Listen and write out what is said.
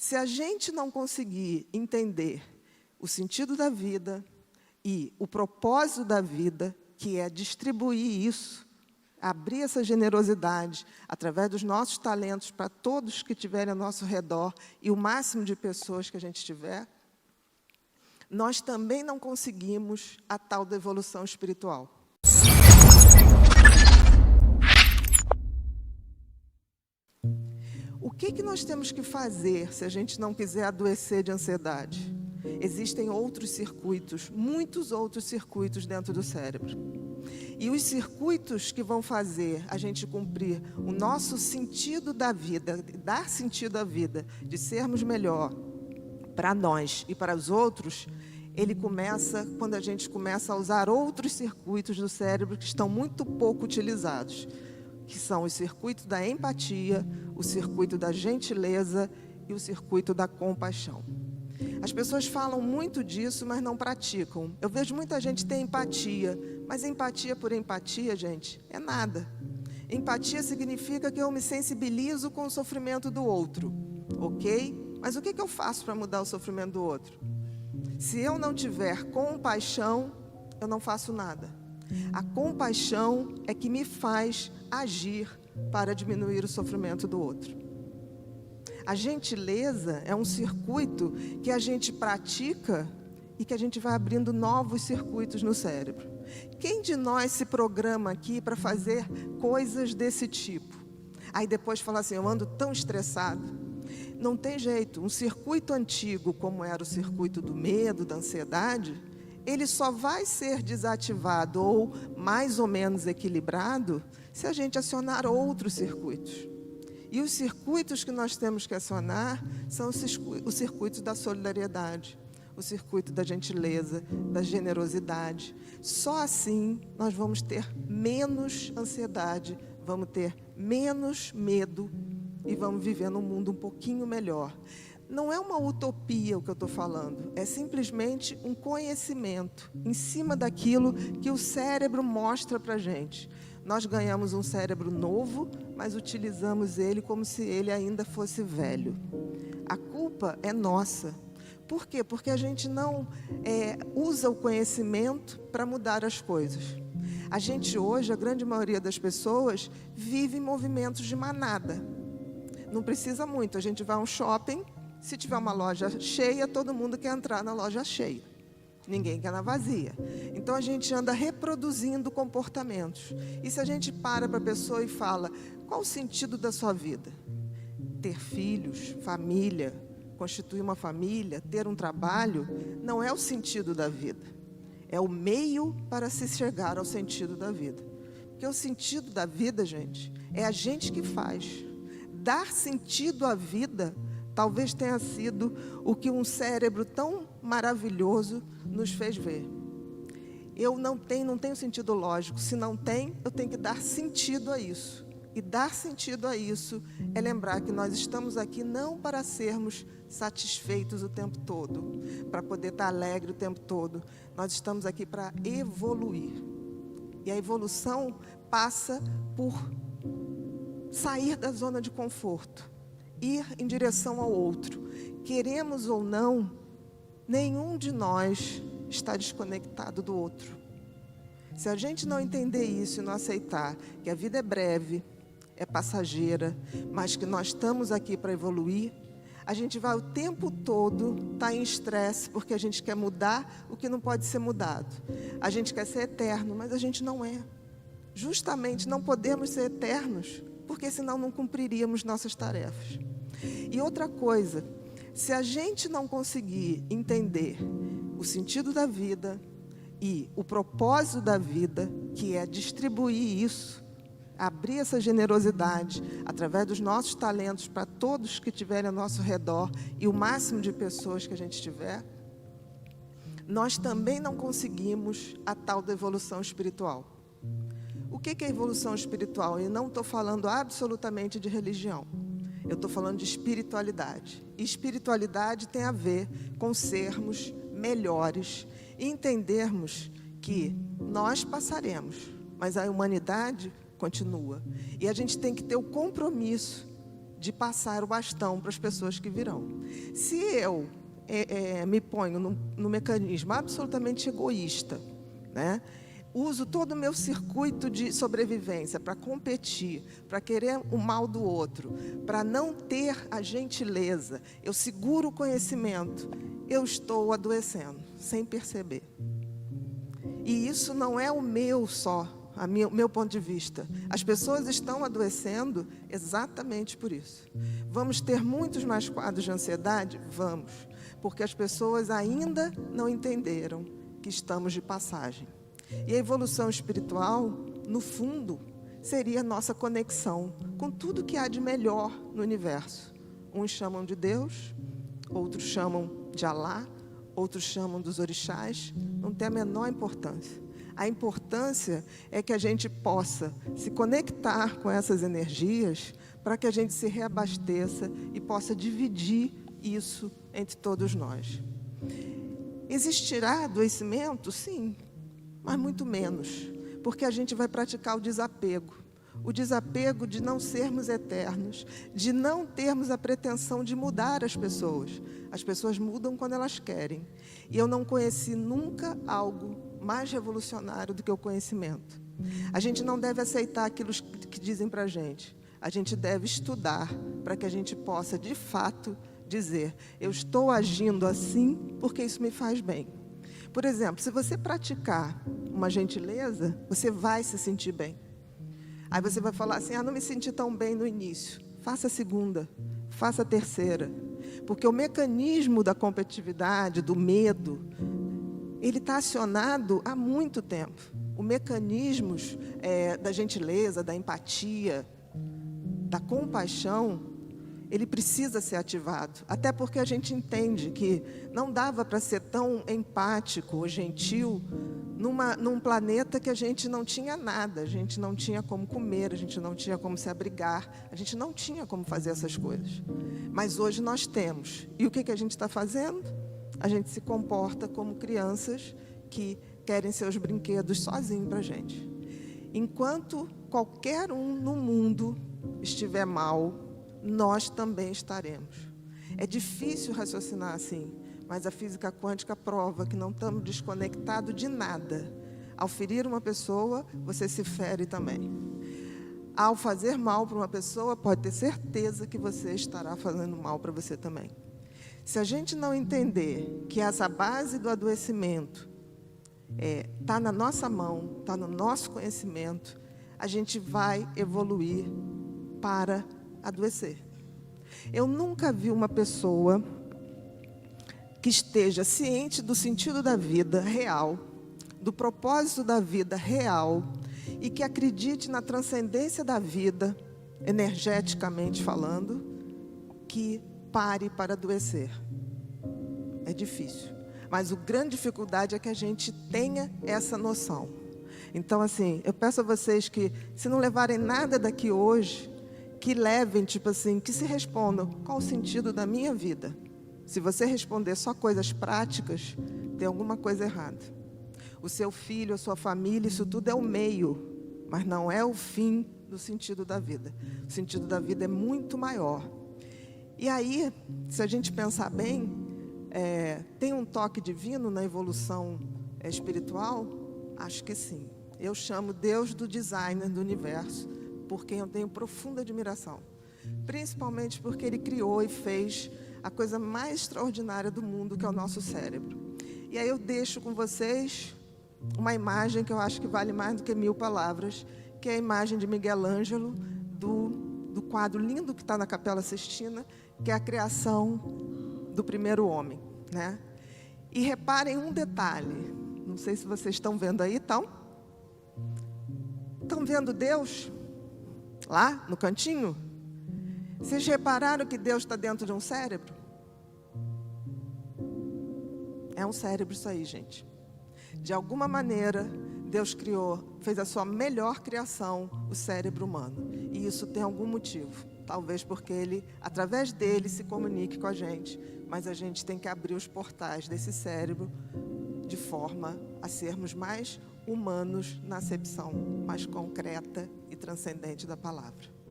Se a gente não conseguir entender o sentido da vida e o propósito da vida, que é distribuir isso, abrir essa generosidade através dos nossos talentos para todos que estiverem ao nosso redor e o máximo de pessoas que a gente tiver, nós também não conseguimos a tal da evolução espiritual. O que nós temos que fazer se a gente não quiser adoecer de ansiedade? Existem outros circuitos, muitos outros circuitos dentro do cérebro. E os circuitos que vão fazer a gente cumprir o nosso sentido da vida, dar sentido à vida, de sermos melhor para nós e para os outros, ele começa quando a gente começa a usar outros circuitos do cérebro que estão muito pouco utilizados, que são os circuitos da empatia, o circuito da gentileza e o circuito da compaixão. As pessoas falam muito disso, mas não praticam. Eu vejo muita gente ter empatia, mas empatia por empatia, gente, é nada. Empatia significa que eu me sensibilizo com o sofrimento do outro, ok? Mas o que eu faço para mudar o sofrimento do outro? Se eu não tiver compaixão, eu não faço nada. A compaixão é que me faz agir para diminuir o sofrimento do outro. A gentileza é um circuito que a gente pratica e que a gente vai abrindo novos circuitos no cérebro. Quem de nós se programa aqui para fazer coisas desse tipo? Aí depois fala assim, eu ando tão estressado. Não tem jeito, um circuito antigo, como era o circuito do medo, da ansiedade, ele só vai ser desativado ou mais ou menos equilibrado se a gente acionar outros circuitos. E os circuitos que nós temos que acionar são os circuitos da solidariedade, o circuito da gentileza, da generosidade. Só assim nós vamos ter menos ansiedade, vamos ter menos medo e vamos viver num mundo um pouquinho melhor. Não é uma utopia o que eu estou falando, é simplesmente um conhecimento em cima daquilo que o cérebro mostra para a gente. Nós ganhamos um cérebro novo, mas utilizamos ele como se ele ainda fosse velho. A culpa é nossa. Por quê? Porque a gente não usa o conhecimento para mudar as coisas. A gente hoje, a grande maioria das pessoas, vive em movimentos de manada. Não precisa muito, a gente vai a um shopping, se tiver uma loja cheia, todo mundo quer entrar na loja cheia. Ninguém quer na vazia. Então a gente anda reproduzindo comportamentos. E se a gente para a pessoa e fala, qual o sentido da sua vida? Ter filhos, família, constituir uma família, ter um trabalho, não é o sentido da vida. É o meio para se chegar ao sentido da vida. Porque o sentido da vida, gente, é a gente que faz. Dar sentido à vida talvez tenha sido o que um cérebro tão maravilhoso nos fez ver. Eu não tenho sentido lógico. Se não tem, eu tenho que dar sentido a isso. E dar sentido a isso é lembrar que nós estamos aqui não para sermos satisfeitos o tempo todo, para poder estar alegre o tempo todo. Nós estamos aqui para evoluir. E a evolução passa por sair da zona de conforto, ir em direção ao outro. Queremos ou não, nenhum de nós está desconectado do outro. Se a gente não entender isso e não aceitar que a vida é breve, é passageira, mas que nós estamos aqui para evoluir, a gente vai o tempo todo estar em estresse, porque a gente quer mudar o que não pode ser mudado. A gente quer ser eterno, mas a gente não é. Justamente não podemos ser eternos, porque senão não cumpriríamos nossas tarefas. E outra coisa, se a gente não conseguir entender o sentido da vida e o propósito da vida, que é distribuir isso, abrir essa generosidade através dos nossos talentos para todos que estiverem ao nosso redor e o máximo de pessoas que a gente tiver, nós também não conseguimos a tal da evolução espiritual. O que é evolução espiritual? Eu não estou falando absolutamente de religião. Eu estou falando de espiritualidade. E espiritualidade tem a ver com sermos melhores e entendermos que nós passaremos, mas a humanidade continua. E a gente tem que ter o compromisso de passar o bastão para as pessoas que virão. Se eu me ponho no mecanismo absolutamente egoísta, né? Uso todo o meu circuito de sobrevivência para competir, para querer o mal do outro, para não ter a gentileza, eu seguro o conhecimento, eu estou adoecendo, sem perceber. E isso não é o meu só, o meu ponto de vista. As pessoas estão adoecendo exatamente por isso. Vamos ter muitos mais quadros de ansiedade? Vamos, porque as pessoas ainda não entenderam que estamos de passagem. E a evolução espiritual, no fundo, seria a nossa conexão com tudo que há de melhor no universo. Uns chamam de Deus, outros chamam de Alá, outros chamam dos orixás, não tem a menor importância. A importância é que a gente possa se conectar com essas energias para que a gente se reabasteça e possa dividir isso entre todos nós. Existirá adoecimento? Sim, mas muito menos, porque a gente vai praticar o desapego de não sermos eternos, de não termos a pretensão de mudar as pessoas. As pessoas mudam quando elas querem. E eu não conheci nunca algo mais revolucionário do que o conhecimento. A gente não deve aceitar aquilo que dizem para a gente. A gente deve estudar para que a gente possa, de fato, dizer: eu estou agindo assim porque isso me faz bem. Por exemplo, se você praticar uma gentileza, você vai se sentir bem. Aí você vai falar assim: não me senti tão bem no início. Faça a segunda, faça a terceira. Porque o mecanismo da competitividade, do medo, ele está acionado há muito tempo. Os mecanismos da gentileza, da empatia, da compaixão, ele precisa ser ativado. Até porque a gente entende que não dava para ser tão empático ou gentil num planeta que a gente não tinha nada. A gente não tinha como comer, a gente não tinha como se abrigar, a gente não tinha como fazer essas coisas. Mas hoje nós temos. E o que a gente está fazendo? A gente se comporta como crianças que querem seus brinquedos sozinhos para a gente. Enquanto qualquer um no mundo estiver mal, nós também estaremos. É difícil raciocinar assim, mas a física quântica prova que não estamos desconectados de nada. Ao ferir uma pessoa, você se fere também. Ao fazer mal para uma pessoa, pode ter certeza que você estará fazendo mal para você também. Se a gente não entender que essa base do adoecimento está na nossa mão, está no nosso conhecimento, a gente vai evoluir para adoecer. Eu nunca vi uma pessoa que esteja ciente do sentido da vida real, do propósito da vida real, e que acredite na transcendência da vida, energeticamente falando, que pare para adoecer. É difícil. Mas a grande dificuldade é que a gente tenha essa noção. Então, assim, eu peço a vocês que, se não levarem nada daqui hoje, que levem, tipo assim, que se respondam: qual o sentido da minha vida? Se você responder só coisas práticas, tem alguma coisa errada. O seu filho, a sua família, isso tudo é o meio, mas não é o fim do sentido da vida. O sentido da vida é muito maior. E aí, se a gente pensar bem, tem um toque divino na evolução espiritual? Acho que sim. Eu chamo Deus do designer do universo, por quem eu tenho profunda admiração. Principalmente porque Ele criou e fez a coisa mais extraordinária do mundo, que é o nosso cérebro. E aí eu deixo com vocês uma imagem que eu acho que vale mais do que 1000 palavras, que é a imagem de Miguel Ângelo, do quadro lindo que está na Capela Sistina, que é a criação do primeiro homem, né? E reparem um detalhe, não sei se vocês estão vendo aí, estão vendo Deus? Lá no cantinho? Vocês repararam que Deus está dentro de um cérebro? É um cérebro isso aí, gente. De alguma maneira, Deus criou, fez a sua melhor criação, o cérebro humano. E isso tem algum motivo. Talvez porque Ele, através dele, se comunique com a gente. Mas a gente tem que abrir os portais desse cérebro de forma a sermos mais humanos na acepção mais concreta e transcendente da palavra.